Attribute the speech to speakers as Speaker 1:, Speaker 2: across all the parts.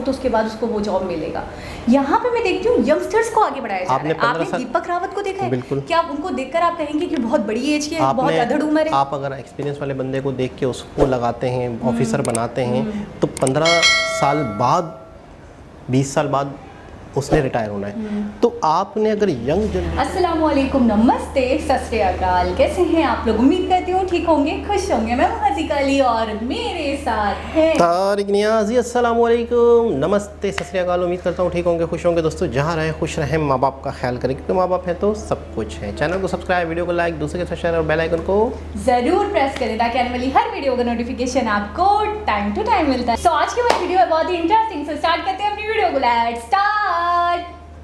Speaker 1: तो उसके बाद उसको वो जॉब मिलेगा। यहाँ पे मैं देखती हूँ यंगस्टर्स को आगे बढ़ाया जा रहा है। आपने दीपक रावत को देखा है? क्या उनको देखकर आप कहेंगे कि बहुत बड़ी एज की है, बहुत अधड़ उम्र है?
Speaker 2: आप अगर एक्सपीरियंस वाले बंदे को देख के उसको लगाते हैं, ऑफिसर बनाते हैं, तो 15 साल बाद, 20 साल बाद उसने रिटायर होना है। तो आपने अगर यंग
Speaker 1: अस्सलामुअलैकुम, नमस्ते, सत श्री अकाल, कैसे हैं आप लोग? उम्मीद करती हूँ ठीक होंगे, खुश होंगे। मैं हज़ीका अली और मेरे साथ हैं
Speaker 2: तारिक नियाज़ी। अस्सलामुअलैकुम, नमस्ते, सत श्री अकाल। उम्मीद करता हूँ ठीक होंगे, खुश होंगे। दोस्तों जहाँ रहें खुश रहें, माँ बाप का ख्याल करें, क्योंकि माँ बाप है तो सब कुछ है। चैनल को सब्सक्राइब, वीडियो को लाइक, दूसरे के साथ शेयर और बेल आइकन को
Speaker 1: जरूर प्रेस करें ताकि आने वाली हर वीडियो का नोटिफिकेशन आपको टाइम टू टाइम मिलता है। सो आज की हमारी वीडियो है बहुत ही इंटरेस्टिंग। सो स्टार्ट करते हैं अपनी वीडियो को। Let's start.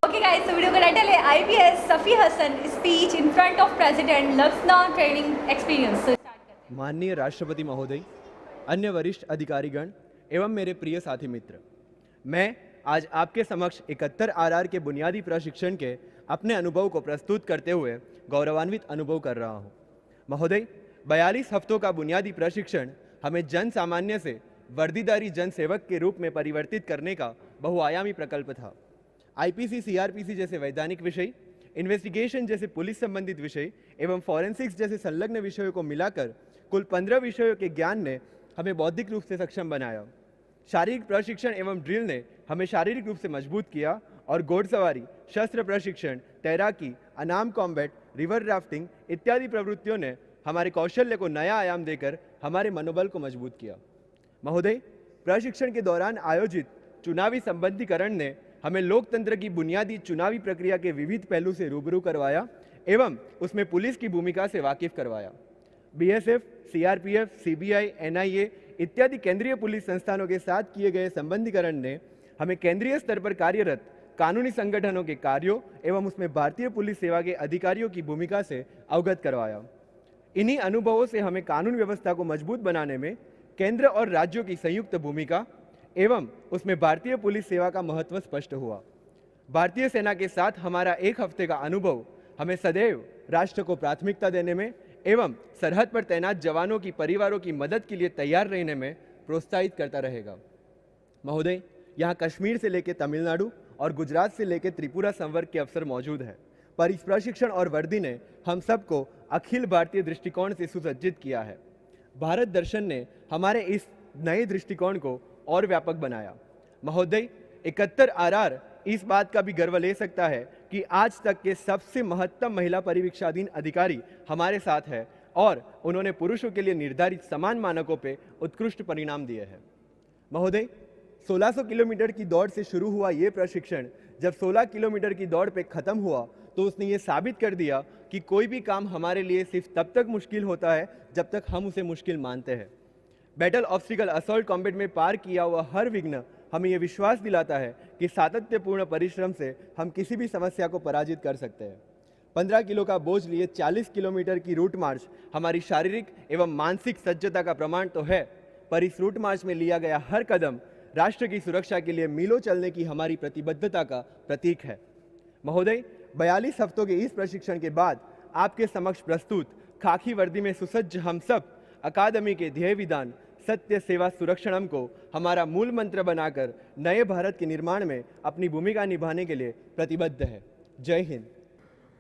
Speaker 1: ओके गाइस, तो वीडियो का टाइटल है IPS Safi Hasan speech in front of president Lucknow training experience.
Speaker 3: माननीय राष्ट्रपति महोदय, अन्य वरिष्ठ अधिकारीगण एवं मेरे प्रिय साथी मित्र, मैं आज आपके समक्ष 71 RR के बुनियादी प्रशिक्षण के अपने अनुभव को प्रस्तुत करते हुए गौरवान्वित अनुभव कर रहा हूँ। महोदय, 42 हफ्तों का बुनियादी प्रशिक्षण हमें जन सामान्य से वर्दीधारी जन सेवक के रूप में परिवर्तित करने का बहुआयामी प्रकल्प था। IPC CRPC जैसे वैधानिक विषय, इन्वेस्टिगेशन जैसे पुलिस संबंधित विषय एवं फॉरेंसिक्स जैसे संलग्न विषयों को मिलाकर कुल 15 विषयों के ज्ञान ने हमें बौद्धिक रूप से सक्षम बनाया। शारीरिक प्रशिक्षण एवं ड्रिल ने हमें शारीरिक रूप से मजबूत किया और घोड़सवारी, शस्त्र प्रशिक्षण, तैराकी, अनाम कॉम्बैट, रिवर राफ्टिंग इत्यादि प्रवृत्तियों ने हमारे कौशल्य को नया आयाम देकर हमारे मनोबल को मजबूत किया। महोदय, प्रशिक्षण के दौरान आयोजित चुनावी संबंधीकरण ने हमें लोकतंत्र की बुनियादी चुनावी प्रक्रिया के विविध पहलू से रूबरू करवाया एवं उसमें पुलिस की भूमिका से वाकिफ करवाया। BSF, CRPF, CBI, NIA इत्यादि केंद्रीय पुलिस संस्थानों के साथ किए गए संबंधीकरण ने हमें केंद्रीय स्तर पर कार्यरत कानूनी संगठनों के कार्यों एवं उसमें भारतीय पुलिस सेवा के अधिकारियों की भूमिका से अवगत करवाया। इन्हीं अनुभवों से हमें कानून व्यवस्था को मजबूत बनाने में केंद्र और राज्यों की संयुक्त भूमिका एवं उसमें भारतीय पुलिस सेवा का महत्व स्पष्ट हुआ। भारतीय सेना के साथ हमारा एक हफ्ते का अनुभव हमें सदैव राष्ट्र को प्राथमिकता देने में एवं सरहद पर तैनात जवानों की परिवारों की मदद के लिए तैयार रहने में प्रोत्साहित करता रहेगा। महोदय, यहाँ कश्मीर से लेकर तमिलनाडु और गुजरात से लेकर त्रिपुरा संवर्ग के अफसर मौजूद हैं, पर इस प्रशिक्षण और वर्दी ने हम सबको अखिल भारतीय दृष्टिकोण से सुसज्जित किया है। भारत दर्शन ने हमारे इस नए दृष्टिकोण को और व्यापक बनाया। महोदय, 71 RR इस बात का भी गर्व ले सकता है कि आज तक के सबसे महत्तम महिला परिवीक्षाधीन अधिकारी हमारे साथ है और उन्होंने पुरुषों के लिए निर्धारित समान मानकों पे उत्कृष्ट परिणाम दिए हैं। महोदय, 1600 किलोमीटर की दौड़ से शुरू हुआ ये प्रशिक्षण जब 16 किलोमीटर की दौड़ पे खत्म हुआ तो उसने ये साबित कर दिया कि कोई भी काम हमारे लिए सिर्फ तब तक मुश्किल होता है जब तक हम उसे मुश्किल मानते हैं। बैटल ऑब्स्टिकल असॉल्ट कॉम्बैट में पार किया हुआ हर विघ्न हमें यह विश्वास दिलाता है कि सातत्यपूर्ण परिश्रम से हम किसी भी समस्या को पराजित कर सकते हैं। 15 किलो का बोझ लिए 40 किलोमीटर की रूट मार्च हमारी शारीरिक एवं मानसिक सज्जता का प्रमाण तो है, पर इस रूट मार्च में लिया गया हर कदम राष्ट्र की सुरक्षा के लिए मीलों चलने की हमारी प्रतिबद्धता का प्रतीक है। महोदय, 42 हफ्तों के इस प्रशिक्षण के बाद आपके समक्ष प्रस्तुत खाकी वर्दी में सुसज्ज हम सब अकादमी के ध्येय विधान सत्य सेवा सुरक्षणम को हमारा मूल मंत्र बनाकर नए भारत के निर्माण में अपनी भूमिका निभाने के लिए प्रतिबद्ध है। जय हिंद।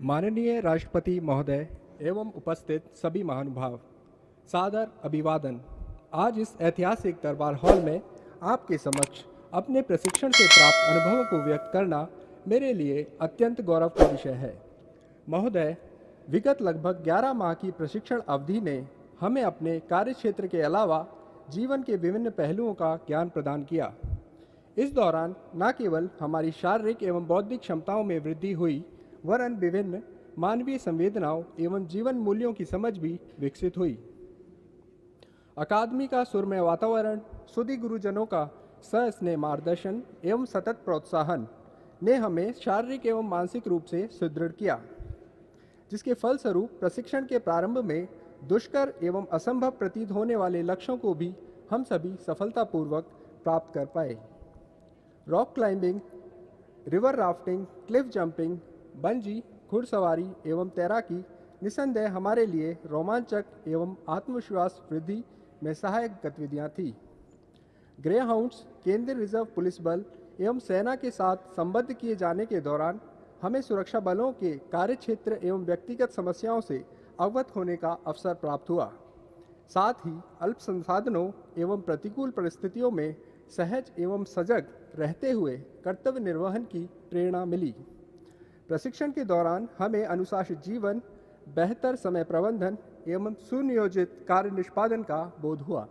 Speaker 4: माननीय राष्ट्रपति महोदय एवं उपस्थित सभी महानुभाव, सादर अभिवादन। आज इस ऐतिहासिक दरबार हॉल में आपके समक्ष अपने प्रशिक्षण से प्राप्त अनुभवों को व्यक्त करना मेरे लिए अत्यंत गौरव का विषय है। महोदय, विगत लगभग 11 माह की प्रशिक्षण अवधि ने हमें अपने कार्यक्षेत्र के अलावा जीवन के विभिन्न पहलुओं का ज्ञान प्रदान किया। इस दौरान न केवल हमारी शारीरिक एवं बौद्धिक क्षमताओं में वृद्धि हुई, वरन विभिन्न मानवीय संवेदनाओं एवं जीवन मूल्यों की समझ भी विकसित हुई। अकादमी का सुरमय वातावरण, सुधी गुरुजनों का सस्नेह मार्गदर्शन एवं सतत प्रोत्साहन ने हमें शारीरिक एवं मानसिक रूप से सुदृढ़ किया, जिसके फलस्वरूप प्रशिक्षण के प्रारंभ में दुष्कर एवं असंभव प्रतीत होने वाले लक्ष्यों को भी हम सभी सफलतापूर्वक प्राप्त कर पाए। Rock climbing, river rafting, Cliff jumping, bungee, घुड़सवारी एवं तैराकी निस्संदेह हमारे लिए रोमांचक एवं आत्मविश्वास वृद्धि में सहायक गतिविधियां थीं। ग्रे हाउंड्स केंद्रीय रिजर्व पुलिस बल एवं सेना के साथ संबद्ध किए जाने के दौरान हमें सुरक्षा बलों के कार्यक्षेत्र एवं व्यक्तिगत समस्याओं से अवगत होने का अवसर प्राप्त हुआ। साथ ही अल्प संसाधनों एवं प्रतिकूल परिस्थितियों में सहज एवं सजग रहते हुए कर्तव्य निर्वहन की प्रेरणा मिली। प्रशिक्षण के दौरान हमें अनुशासित जीवन, बेहतर समय प्रबंधन एवं सुनियोजित कार्य निष्पादन का बोध हुआ।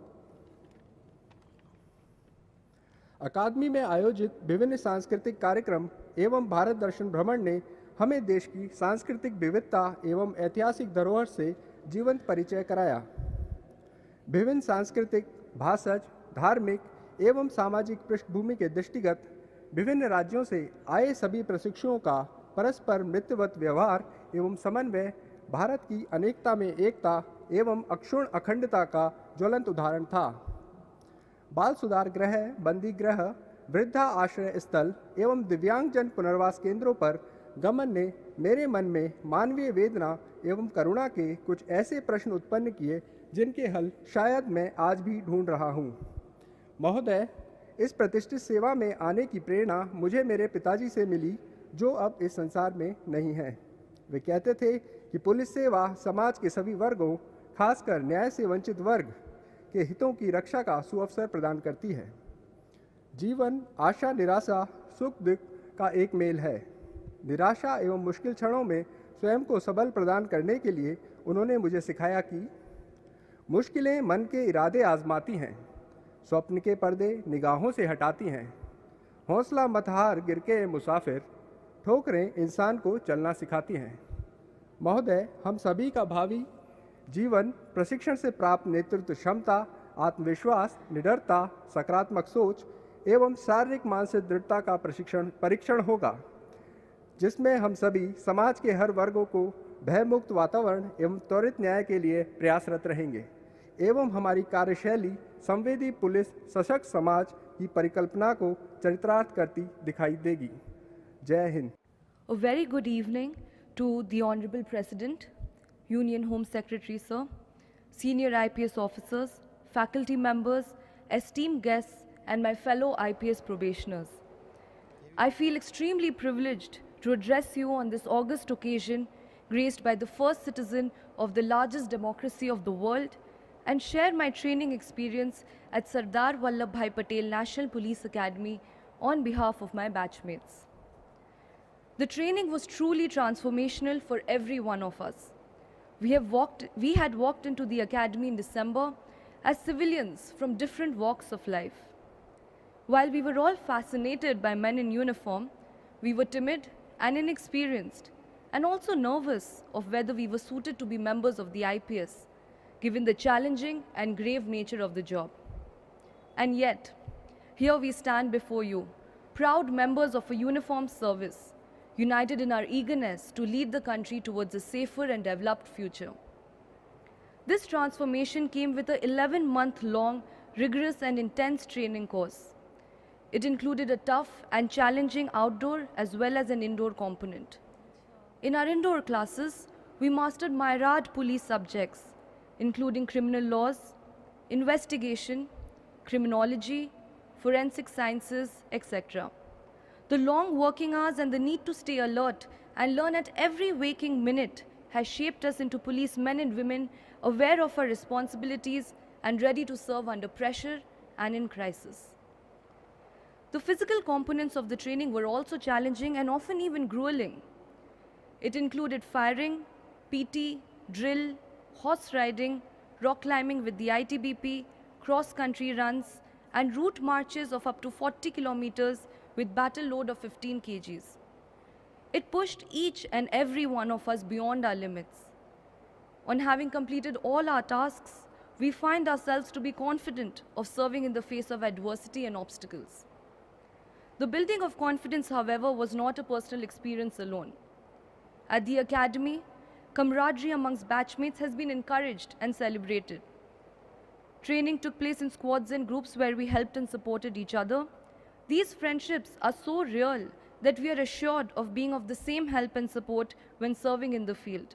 Speaker 4: अकादमी में आयोजित विभिन्न सांस्कृतिक कार्यक्रम एवं भारत दर्शन भ्रमण ने हमें देश की सांस्कृतिक विविधता एवं ऐतिहासिक धरोहर से जीवंत परिचय कराया। विभिन्न सांस्कृतिक, भाषज, धार्मिक एवं सामाजिक पृष्ठभूमि के दृष्टिगत विभिन्न राज्यों से आए सभी प्रशिक्षुओं का परस्पर मित्रवत व्यवहार एवं समन्वय भारत की अनेकता में एकता एवं अक्षुण्ण अखंडता का ज्वलंत उदाहरण था। बाल सुधार गृह, बंदी गृह, वृद्धा आश्रय स्थल एवं दिव्यांगजन पुनर्वास केंद्रों पर गमन ने मेरे मन में मानवीय वेदना एवं करुणा के कुछ ऐसे प्रश्न उत्पन्न किए जिनके हल शायद मैं आज भी ढूंढ रहा हूँ। महोदय, इस प्रतिष्ठित सेवा में आने की प्रेरणा मुझे मेरे पिताजी से मिली, जो अब इस संसार में नहीं हैं। वे कहते थे कि पुलिस सेवा समाज के सभी वर्गों, खासकर न्याय से वंचित वर्ग के हितों की रक्षा का सुअवसर प्रदान करती है। जीवन आशा निराशा, सुख दुख का एक मेल है। निराशा एवं मुश्किल क्षणों में स्वयं को सबल प्रदान करने के लिए उन्होंने मुझे सिखाया कि मुश्किलें मन के इरादे आजमाती हैं, स्वप्न के पर्दे निगाहों से हटाती हैं। हौसला मत हार गिर के मुसाफिर, ठोकरें इंसान को चलना सिखाती हैं। महोदय, हम सभी का भावी जीवन प्रशिक्षण से प्राप्त नेतृत्व क्षमता, आत्मविश्वास, निडरता, सकारात्मक सोच एवं शारीरिक मानसिक दृढ़ता का परीक्षण होगा, जिसमें हम सभी समाज के हर वर्गों को भयमुक्त वातावरण एवं त्वरित न्याय के लिए प्रयासरत रहेंगे एवं हमारी कार्यशैली संवेदी पुलिस सशक्त समाज की परिकल्पना को चरितार्थ करती दिखाई देगी। जय Hind.
Speaker 5: A very good evening to the Honorable President, Union Home Secretary Sir, senior IPS officers, faculty members, esteemed guests, and my fellow IPS probationers. I feel extremely privileged to address you on this august occasion, graced by the first citizen of the largest democracy of the world, and share my training experience at Sardar Vallabhbhai Patel National Police Academy on behalf of my batchmates. The training was truly transformational for every one of us. We had walked into the academy in December as civilians from different walks of life. While we were all fascinated by men in uniform, we were timid and inexperienced, and also nervous of whether we were suited to be members of the IPS, given the challenging and grave nature of the job. And yet, here we stand before you, proud members of a uniformed service, united in our eagerness to lead the country towards a safer and developed future. This transformation came with an 11-month-long, rigorous and intense training course. It included a tough and challenging outdoor as well as an indoor component. In our indoor classes, we mastered myriad police subjects, including criminal laws, investigation, criminology, forensic sciences, etc. The long working hours and the need to stay alert and learn at every waking minute has shaped us into policemen and women aware of our responsibilities and ready to serve under pressure and in crisis. The physical components of the training were also challenging and often even grueling. It included firing, PT, drill, horse riding, rock climbing with the ITBP, cross-country runs, and route marches of up to 40 kilometers with battle load of 15 kgs. It pushed each and every one of us beyond our limits. On having completed all our tasks, we find ourselves to be confident of serving in the face of adversity and obstacles. The building of confidence, however, was not a personal experience alone. At the academy, camaraderie amongst batchmates has been encouraged and celebrated. Training took place in squads and groups where we helped and supported each other. These friendships are so real that we are assured of being of the same help and support when serving in the field,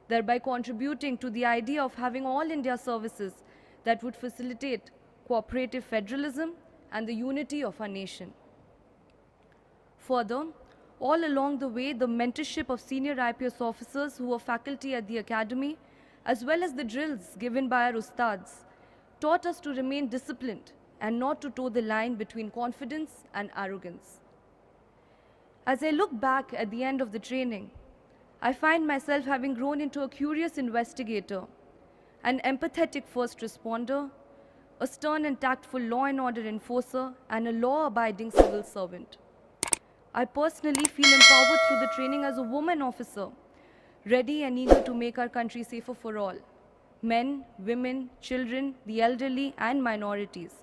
Speaker 5: thereby contributing to the idea of having all India services that would facilitate cooperative federalism and the unity of our nation. Further, all along the way, the mentorship of senior IPS officers who were faculty at the academy, as well as the drills given by our ustads, taught us to remain disciplined and not to toe the line between confidence and arrogance. As I look back at the end of the training, I find myself having grown into a curious investigator, an empathetic first responder, a stern and tactful law and order enforcer, and a law-abiding civil servant. I personally feel empowered through the training as a woman officer, ready and eager to make our country safer for all, men, women, children, the elderly, and minorities,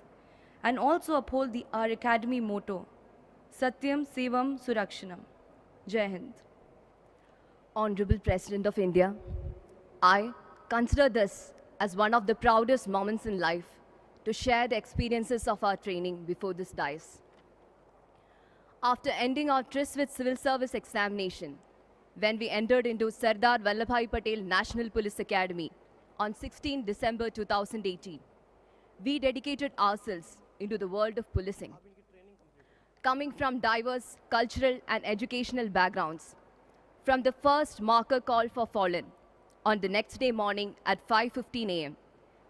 Speaker 5: and also uphold our academy motto, Satyam Sevam Surakshanam. Jai Hind.
Speaker 6: Honorable President of India, I consider this as one of the proudest moments in life to share the experiences of our training before this dais. After ending our tryst with civil service examination, when we entered into Sardar Vallabhbhai Patel National Police Academy on 16 December 2018, we dedicated ourselves into the world of policing. Coming from diverse cultural and educational backgrounds, from the first marker call for fallen on the next day morning at 5:15 a.m.,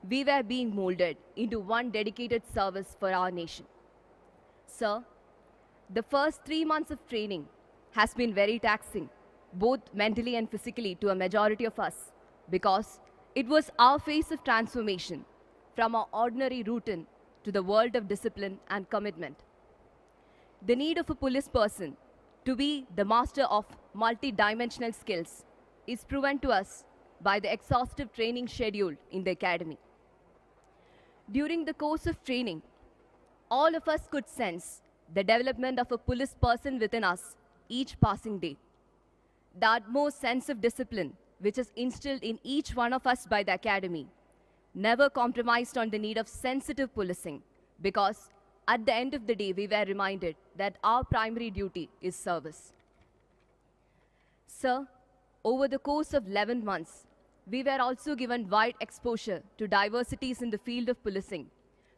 Speaker 6: we were being molded into one dedicated service for our nation. Sir, the first 3 months of training has been very taxing, both mentally and physically, to a majority of us, because it was our phase of transformation from our ordinary routine to the world of discipline and commitment. The need of a police person to be the master of multi-dimensional skills is proven to us by the exhaustive training schedule in the academy. During the course of training, all of us could sense the development of a police person within us each passing day. The utmost sense of discipline, which is instilled in each one of us by the academy, never compromised on the need of sensitive policing, because at the end of the day, we were reminded that our primary duty is service. Sir, over the course of 11 months, we were also given wide exposure to diversities in the field of policing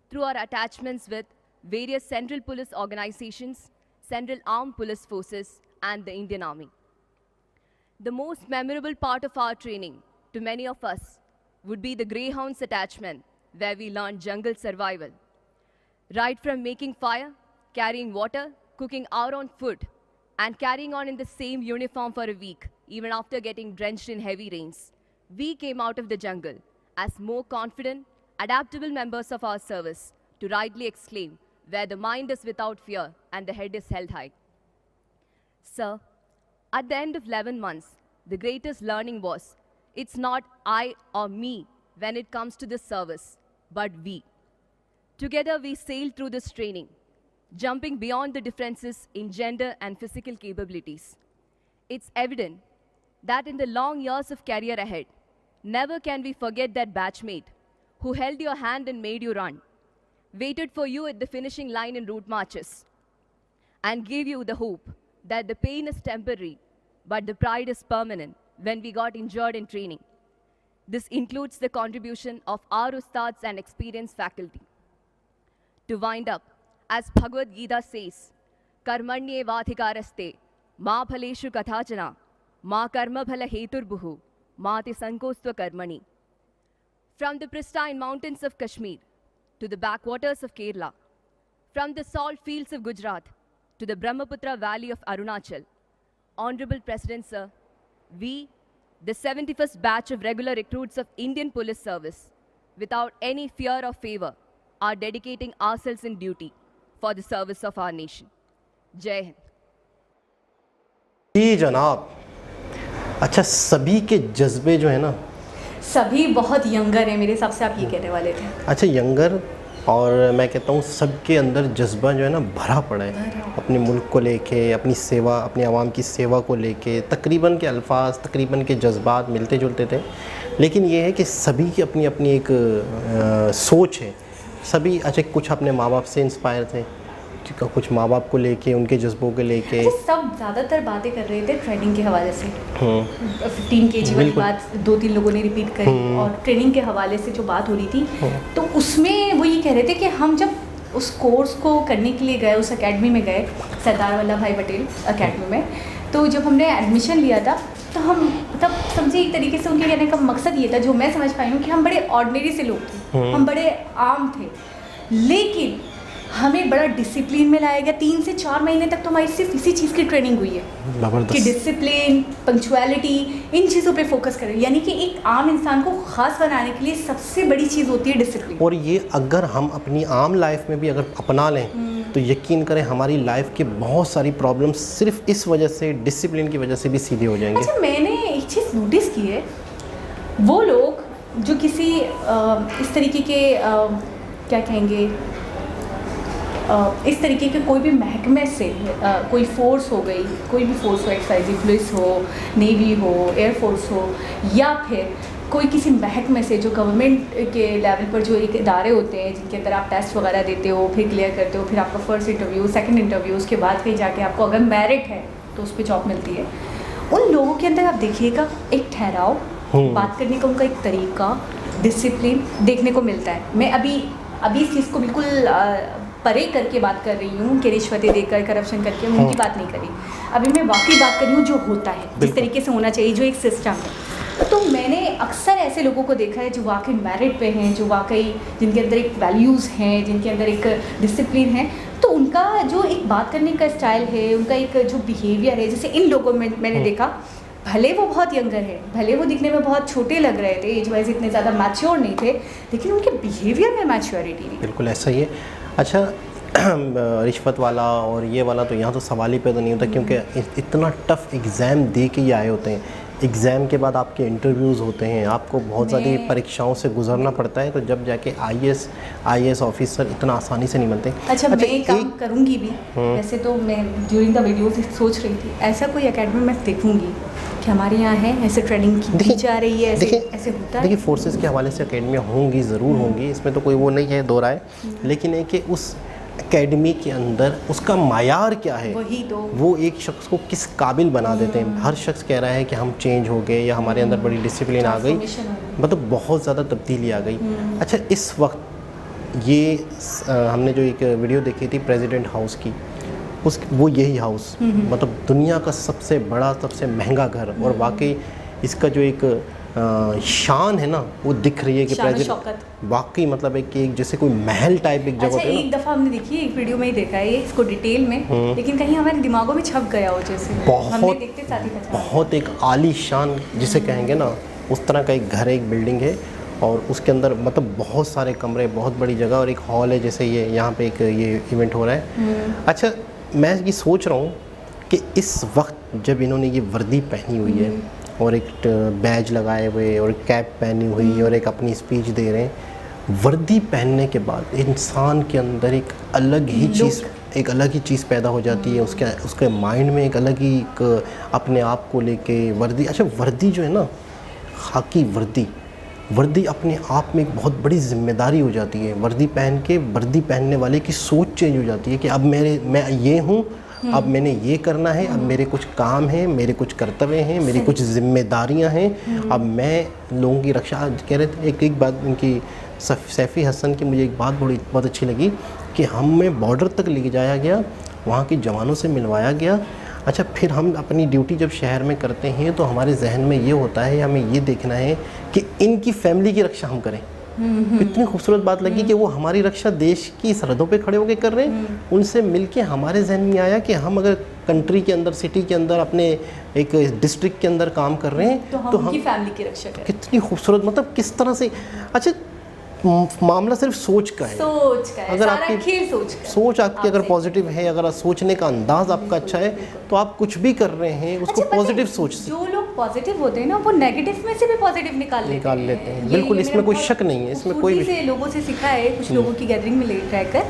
Speaker 6: through our attachments with various central police organizations, Central Armed Police Forces, and the Indian Army. The most memorable part of our training, to many of us, would be the Greyhounds attachment, where we learned jungle survival. Right from making fire, carrying water, cooking our own food, and carrying on in the same uniform for a week, even after getting drenched in heavy rains, we came out of the jungle as more confident, adaptable members of our service to rightly exclaim, where the mind is without fear and the head is held high. Sir, at the end of 11 months, the greatest learning was, it's not I or me when it comes to this service, but we. Together we sailed through this training, jumping beyond the differences in gender and physical capabilities. It's evident that in the long years of career ahead, never can we forget that batchmate who held your hand and made you run, waited for you at the finishing line in route marches, and gave you the hope that the pain is temporary, but the pride is permanent when we got injured in training. This includes the contribution of our ustads and experienced faculty. To wind up, as Bhagavad Gita says, Karmanye vadhikaraste, ma phaleshu kathachana, ma karma phala heturbuhu, mati sankostva karmani. From the pristine mountains of Kashmir to the backwaters of Kerala, from the salt fields of Gujarat to the Brahmaputra valley of Arunachal, Honorable President Sir, we, the 71st batch of regular recruits of Indian Police Service, without any fear or favor, are dedicating ourselves in duty for the service of our nation. Jai Hind.
Speaker 2: जी जनाब, अच्छा सभी के जज्बे जो है ना,
Speaker 1: सभी बहुत यंगर हैं मेरे हिसाब से, आप ये कहने वाले थे।
Speaker 2: अच्छा यंगर, और मैं कहता हूँ सबके अंदर जज्बा जो है ना भरा पड़ा है अपने मुल्क को लेके, अपनी सेवा, अपनी आवाम की सेवा को लेके। तकरीबन के अल्फाज, तकरीबन के जज्बात मिलते जुलते थे, लेकिन ये है कि सभी की अपनी अपनी एक सोच है। सभी अच्छा कुछ अपने माँ बाप से इंस्पायर थे, कुछ माँ बाप को लेके, उनके जज्बों को लेके।
Speaker 1: अच्छा, सब ज़्यादातर बातें कर रहे थे ट्रेनिंग के हवाले से। 15 kg वाली बात 2-3 लोगों ने रिपीट करी, और ट्रेनिंग के हवाले से जो बात हो रही थी, तो उसमें वो ये कह रहे थे कि हम जब उस कोर्स को करने के लिए गए, उस एकेडमी में गए, सरदार वल्लभ भाई पटेल एकेडमी में। तो जब हमने एडमिशन लिया था तो हम तब समझे एक तरीके से उनके कहने का मकसद ये था, जो मैं समझ पाई हूँ, कि हम बड़े ऑर्डिनरी से लोग थे, हम बड़े आम थे, लेकिन हमें बड़ा डिसिप्लिन में लाया गया। 3 से 4 महीने तक तो हमारी सिर्फ इसी चीज़ की ट्रेनिंग हुई है कि डिसिप्लिन, पंक्चुअलिटी, इन चीज़ों पे फोकस करें। यानी कि एक आम इंसान को ख़ास बनाने के लिए सबसे बड़ी चीज़ होती है डिसिप्लिन।
Speaker 2: और ये अगर हम अपनी आम लाइफ में भी अगर अपना लें तो यकीन करें हमारी लाइफ की बहुत सारी प्रॉब्लम्स सिर्फ इस वजह से, डिसिप्लिन की वजह से भी सीधी हो जाएंगे।
Speaker 1: अच्छा, मैंने एक चीज़ नोटिस की है, वो लोग जो किसी इस तरीके के क्या कहेंगे, इस तरीके के कोई भी महकमे से कोई फोर्स हो गई, कोई भी फोर्स हो, एक्साइज, पुलिस हो, नेवी हो, एयरफोर्स हो, या फिर कोई किसी महकमे से, जो गवर्नमेंट के लेवल पर जो एक इदारे होते हैं जिनके अंदर आप टेस्ट वगैरह देते हो, फिर क्लियर करते हो, फिर आपका फर्स्ट इंटरव्यू, सेकंड इंटरव्यू, उसके बाद कहीं जाके आपको अगर मेरिट है तो उस पर जॉब मिलती है। उन लोगों के अंदर आप देखिएगा एक ठहराव, बात करने का उनका एक तरीका, डिसिप्लिन देखने को मिलता है। मैं अभी इस चीज़ को बिल्कुल परे करके बात कर रही हूँ कि रिश्वतें देकर, करप्शन करके, मैं उनकी बात नहीं करी। अभी मैं वाकई बात कर रही हूँ जो होता है, जिस तरीके से होना चाहिए, जो एक सिस्टम है। तो मैंने अक्सर ऐसे लोगों को देखा है जो वाकई मेरिट पे हैं, जो वाकई जिनके अंदर एक वैल्यूज़ हैं, जिनके अंदर एक डिसिप्लिन है। तो उनका जो एक बात करने का स्टाइल है, उनका एक जो बिहेवियर है, जैसे इन लोगों में मैंने देखा, भले वो बहुत यंगर है, भले वो दिखने में बहुत छोटे लग रहे थे, एज वाइज इतने ज़्यादा मैच्योर नहीं थे, लेकिन उनके बिहेवियर में मैच्योरिटी नहीं।
Speaker 2: बिल्कुल ऐसा ही है। अच्छा, रिश्वत वाला और ये वाला तो यहाँ तो सवाल ही पैदा नहीं होता, क्योंकि इतना टफ एग्ज़ाम दे के ये आए होते हैं। एग्ज़ाम के बाद आपके इंटरव्यूज़ होते हैं, आपको बहुत ज़्यादा परीक्षाओं से गुजरना पड़ता है, तो जब जाके आईएएस ऑफिसर इतना आसानी से नहीं बनते।
Speaker 1: अच्छा, मैं एक काम करूँगी भी, वैसे तो मैं ड्यूरिंग द वीडियो सोच रही थी ऐसा कोई एकेडमी मैं देखूँगी कि हमारे यहाँ है, ऐसे ट्रेनिंग की जा रही है, ऐसे होता है।
Speaker 2: देखिए, फोर्सेस के हवाले से अकेडमियाँ होंगी, ज़रूर होंगी, इसमें तो कोई वो नहीं है, दो राय। लेकिन है कि उस एकेडमी के अंदर उसका मायार क्या है,
Speaker 1: वही तो, वो
Speaker 2: एक शख्स को किस काबिल बना देते हैं। हर शख्स कह रहा है कि हम चेंज हो गए या हमारे अंदर बड़ी डिसिप्लिन आ गई, मतलब बहुत ज़्यादा तब्दीली आ गई। अच्छा, इस वक्त ये हमने जो एक वीडियो देखी थी प्रेसिडेंट हाउस की, वो यही हाउस, मतलब दुनिया का सबसे बड़ा, सबसे महंगा घर, और वाकई इसका जो एक शान है ना, वो दिख रही है कि प्रेसिडेंट वाकई मतलब है कि एक जैसे कोई महल टाइप एक जगह।
Speaker 1: अच्छा, एक दफ़ा हमने देखी, एक वीडियो में ही देखा है इसको डिटेल में, लेकिन कहीं हमारे दिमागों में छप गया हो, जैसे हमने देखते साथ ही
Speaker 2: बहुत एक आलीशान जिसे कहेंगे ना, उस तरह का एक घर है, एक बिल्डिंग है, और उसके अंदर मतलब बहुत सारे कमरे, बहुत बड़ी जगह, और एक हॉल है, जैसे ये यहाँ पे एक ये इवेंट हो रहा है। अच्छा, मैं ये सोच रहा हूँ कि इस वक्त जब इन्होंने ये वर्दी पहनी हुई है और एक बैज लगाए हुए और कैप पहनी हुई और एक अपनी स्पीच दे रहे हैं, वर्दी पहनने के बाद इंसान के अंदर एक अलग ही चीज़ पैदा हो जाती है, उसके माइंड में एक अलग ही अपने आप को लेके वर्दी। अच्छा, वर्दी जो है ना, खाकी वर्दी अपने आप में एक बहुत बड़ी जिम्मेदारी हो जाती है। वर्दी पहनने वाले की सोच चेंज हो जाती है कि अब मैं ये हूँ, अब मैंने ये करना है, अब मेरे कुछ काम हैं, मेरे कुछ कर्तव्य हैं, मेरी कुछ जिम्मेदारियां हैं, अब मैं लोगों की रक्षा। कह रहे थे एक बात उनकी, सैफ़ी हसन की मुझे एक बात बहुत अच्छी लगी कि हमें बॉर्डर तक ले जाया गया, वहाँ के जवानों से मिलवाया गया। अच्छा, फिर हम अपनी ड्यूटी जब शहर में करते हैं तो हमारे जहन में ये होता है, हमें ये देखना है कि इनकी फैमिली की रक्षा हम करें। कितनी खूबसूरत बात लगी कि वो हमारी रक्षा देश की सरहदों पे खड़े होकर कर रहे हैं। उनसे मिलके हमारे जहन में आया कि हम अगर कंट्री के अंदर, सिटी के अंदर, अपने एक डिस्ट्रिक्ट के अंदर काम कर रहे हैं तो हम
Speaker 1: फैमिली की रक्षा करें।
Speaker 2: कितनी खूबसूरत, मतलब किस तरह से। अच्छा, मामला सिर्फ सोच का है, अगर आपकी सोच आपकी अगर पॉजिटिव है, अगर सोचने का अंदाज आपका अच्छा है, तो आप कुछ भी कर रहे हैं उसको पॉजिटिव सोच से।
Speaker 1: जो लोग पॉजिटिव होते हैं ना, वो नेगेटिव में से भी पॉजिटिव निकाल लेते हैं।
Speaker 2: बिल्कुल, इसमें कोई शक नहीं है, इसमें कोई भी।
Speaker 1: लोगों से सीखा है, कुछ लोगों की गैदरिंग में रहकर,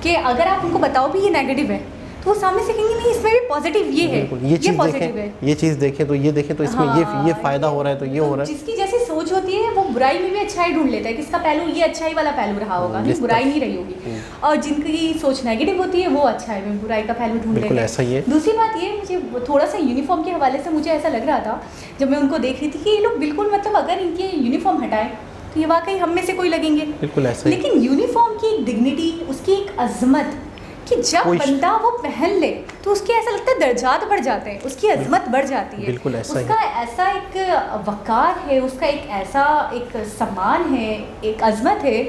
Speaker 1: कि अगर आप उनको बताओ भी ये नेगेटिव है, तो वो सामने से कहेंगे नहीं, इसमें भी पॉजिटिव ये है,
Speaker 2: ये चीज़ देखें, ये चीज़ देखें तो ये देखें, तो इसमें ये फ़ायदा हो रहा है, तो ये हो रहा है।
Speaker 1: जिसकी जैसी सोच होती है वो बुराई में भी अच्छाई ढूंढ लेता है, किसका पहलू ये अच्छाई वाला पहलू रहा होगा, नहीं बुराई नहीं रही होगी। और जिनकी सोच नेगेटिव होती है वो अच्छाई में बुराई का पहलू ढूंढ लेते हैं।
Speaker 2: ऐसा ही है।
Speaker 1: दूसरी बात ये, मुझे थोड़ा सा यूनिफॉर्म के हवाले से मुझे ऐसा लग रहा था जब मैं उनको देख रही थी कि ये लोग बिल्कुल, मतलब अगर इनके यूनिफॉर्म हटाएं तो ये वाकई हम में से कोई लगेंगे।
Speaker 2: बिल्कुल ऐसा ही।
Speaker 1: लेकिन यूनिफॉर्म की एक डिग्निटी, उसकी एक अजमत, कि जब बंदा वो पहन ले तो उसके ऐसा लगता है दर्जात बढ़ जाते हैं, उसकी अजमत बढ़ जाती है।
Speaker 2: बिल्कुल ऐसा ही।
Speaker 1: उसका ऐसा एक वकार है, उसका एक ऐसा एक सम्मान है, एक अजमत है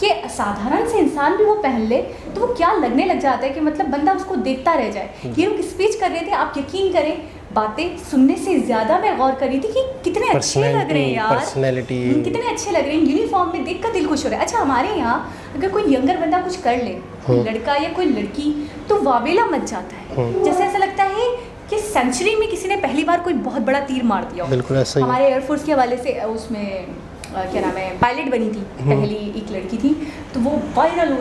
Speaker 1: कि साधारण से इंसान भी वो पहन ले तो वो क्या लगने लग जाता है कि मतलब बंदा उसको देखता रह जाए। ये लोग स्पीच कर रहे थे, आप यकीन करें बातें सुनने से ज़्यादा मैं गौर कर रही थी कि कितने अच्छे लग रहे हैं यार,
Speaker 2: पर्सनैलिटी
Speaker 1: कितने अच्छे लग रहे हैं, यूनिफॉर्म में देखकर दिल खुश हो रहा है। अच्छा, हमारे यहाँ अगर कोई यंगर बंदा कुछ कर ले, लड़का या कोई लड़की, तो वावेला मच जाता है, जैसे ऐसा लगता है कि सेंचुरी में किसी ने पहली बार कोई बहुत बड़ा तीर मार दिया।
Speaker 2: बिल्कुल ऐसा ही।
Speaker 1: हमारे एयरफोर्स के हवाले से उसमें क्या नाम है, पायलट बनी थी पहली एक लड़की थी, तो वो वायरल हो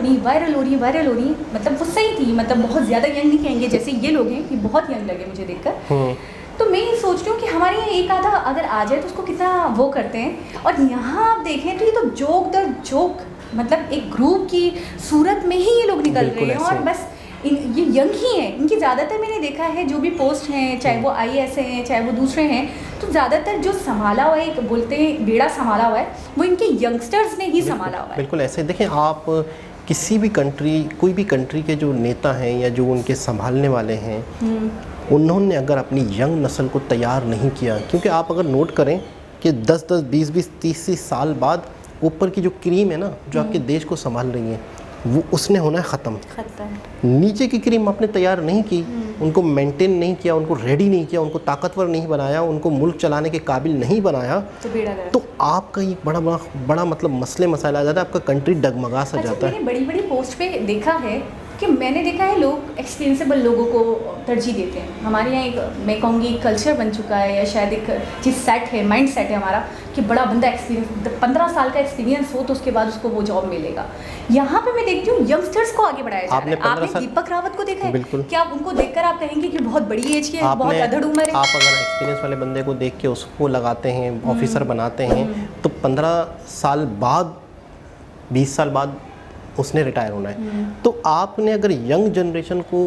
Speaker 1: रही, मतलब वो सही थी, मतलब बहुत ज़्यादा यंग नहीं कहेंगे जैसे ये लोग हैं, कि बहुत यंग लगे मुझे देखकर। तो मैं ये सोच रही हूँ कि हमारे यहाँ एक आधा अगर आ जाए तो उसको कितना वो करते हैं, और यहाँ आप देखें तो ये तो जोक दर जोक, मतलब एक ग्रुप की सूरत में ही ये लोग निकल रहे हैं, और बस ये यंग ही हैं। इनकी ज़्यादातर मैंने देखा है जो भी पोस्ट हैं, चाहे वो IAS हैं चाहे वो दूसरे हैं, तो ज़्यादातर जो संभाला हुआ है, एक बोलते हैं बेड़ा संभाला हुआ है, वो इनके यंगस्टर्स ने ही संभाला हुआ है।
Speaker 2: बिल्कुल ऐसे। देखें आप, किसी भी कंट्री, कोई भी कंट्री के जो नेता हैं या जो उनके संभालने वाले हैं, उन्होंने अगर अपनी यंग नस्ल को तैयार नहीं किया, क्योंकि आप अगर नोट करें कि 10-10, 20-20, 30 साल बाद ऊपर की जो क्रीम है ना, जो आपके देश को संभाल रही है, वो उसने होना है ख़त्म। नीचे की क्रीम आपने तैयार नहीं की, उनको मेंटेन नहीं किया, उनको रेडी नहीं किया, उनको ताकतवर नहीं बनाया, उनको मुल्क चलाने के काबिल नहीं बनाया, तो आपका एक बड़ा मतलब मसले मसाइल आ जाता है, आपका कंट्री डगमगा सा जाता है।
Speaker 1: मैंने बड़ी बड़ी पोस्ट पे देखा है कि मैंने देखा है लोग एक्सपीरियंसेबल लोगों को तरजीह देते हैं। हमारे यहाँ एक, मैं कहूँगी, कल्चर बन चुका है, या शायद एक चीज़ सेट है, माइंड सेट है हमारा, कि बड़ा बंदा एक्सपीरियंस 15 साल का एक्सपीरियंस हो तो उसके बाद उसको वो जॉब मिलेगा। यहाँ पे मैं देखती हूँ यंगस्टर्स को आगे बढ़ाया जा रहा है। आपने दीपक रावत को देखा है?
Speaker 2: बिल्कुल।
Speaker 1: क्या उनको देखकर आप कहेंगे कि बहुत बड़ी एज के हैं, बहुत अधड़ उम्र है?
Speaker 2: आप अगर एक्सपीरियंस वाले बंदे को देख के उसको लगाते हैं, ऑफिसर बनाते हैं, तो 15 साल बाद, 20 साल बाद उसने रिटायर होना है। तो आपने अगर यंग जनरेशन को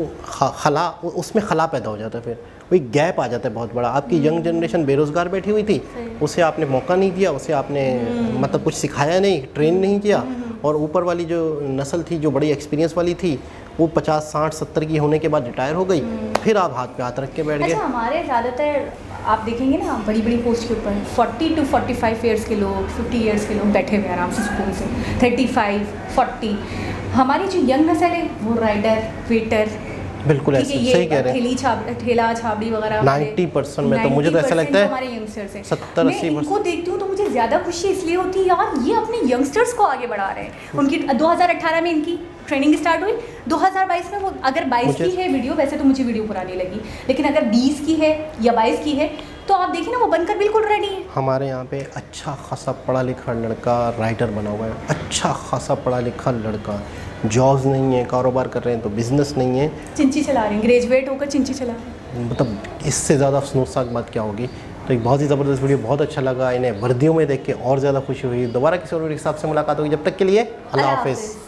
Speaker 2: उसमें खला पैदा हो जाता है, फिर वही गैप आ जाता है बहुत बड़ा। आपकी यंग जनरेशन बेरोज़गार बैठी हुई थी, उसे आपने मौका नहीं दिया, उसे आपने मतलब कुछ सिखाया नहीं, ट्रेन नहीं किया, और ऊपर वाली जो नस्ल थी, जो बड़ी एक्सपीरियंस वाली थी, वो 50, 60, 70 की होने के बाद रिटायर हो गई, फिर आप हाथ पे हाथ रख के बैठ गए।
Speaker 1: अच्छा, हमारे ज़्यादातर आप देखेंगे ना बड़ी बड़ी पोस्ट के ऊपर 40 to 45 ईयर्स के लोग, 50 ईयर्स के लोग बैठे हुए आराम से सुकून से, 35, 40। हमारी जो यंग नस्ल है वो राइडर, वेटर,
Speaker 2: बिल्कुल ऐसे सही कह रहे हैं,
Speaker 1: ठेला छाबड़ी वगैरह
Speaker 2: 90% में, तो मुझे तो ऐसा लगता है
Speaker 1: हमारे यंगस्टर्स हैं।
Speaker 2: 70-80%
Speaker 1: इनको देखती हूँ तो मुझे ज़्यादा खुशी इसलिए होती है यार, ये अपने यंगस्टर्स को आगे बढ़ा रहे हैं। उनकी 2018 में इनकी ट्रेनिंग स्टार्ट हुई, 2022 में वो, अगर 22 की है वीडियो, वैसे तो मुझे वीडियो पुरानी लगी, लेकिन अगर 20 की है या 22 की है तो आप देखिए ना वो बनकर बिल्कुल रेडी है।
Speaker 2: हमारे यहाँ पे अच्छा खासा पढ़ा लिखा लड़का राइटर बना हुआ है, अच्छा खासा पढ़ा लिखा लड़का, जॉब्स नहीं है, कारोबार कर रहे हैं तो बिज़नेस नहीं है,
Speaker 1: चिंची चला रहे हैं, ग्रेजुएट होकर चिंची चला रहे हैं।
Speaker 2: मतलब इससे ज़्यादा अफसोसनाक बात क्या होगी। तो एक बहुत ही ज़बरदस्त वीडियो, बहुत अच्छा लगा, इन्हें वर्दियों में देख के और ज़्यादा खुशी हुई। दोबारा किसी और वीडियो के साथ से मुलाकात होगी, जब तक के लिए अल्लाह हाफ़िज़।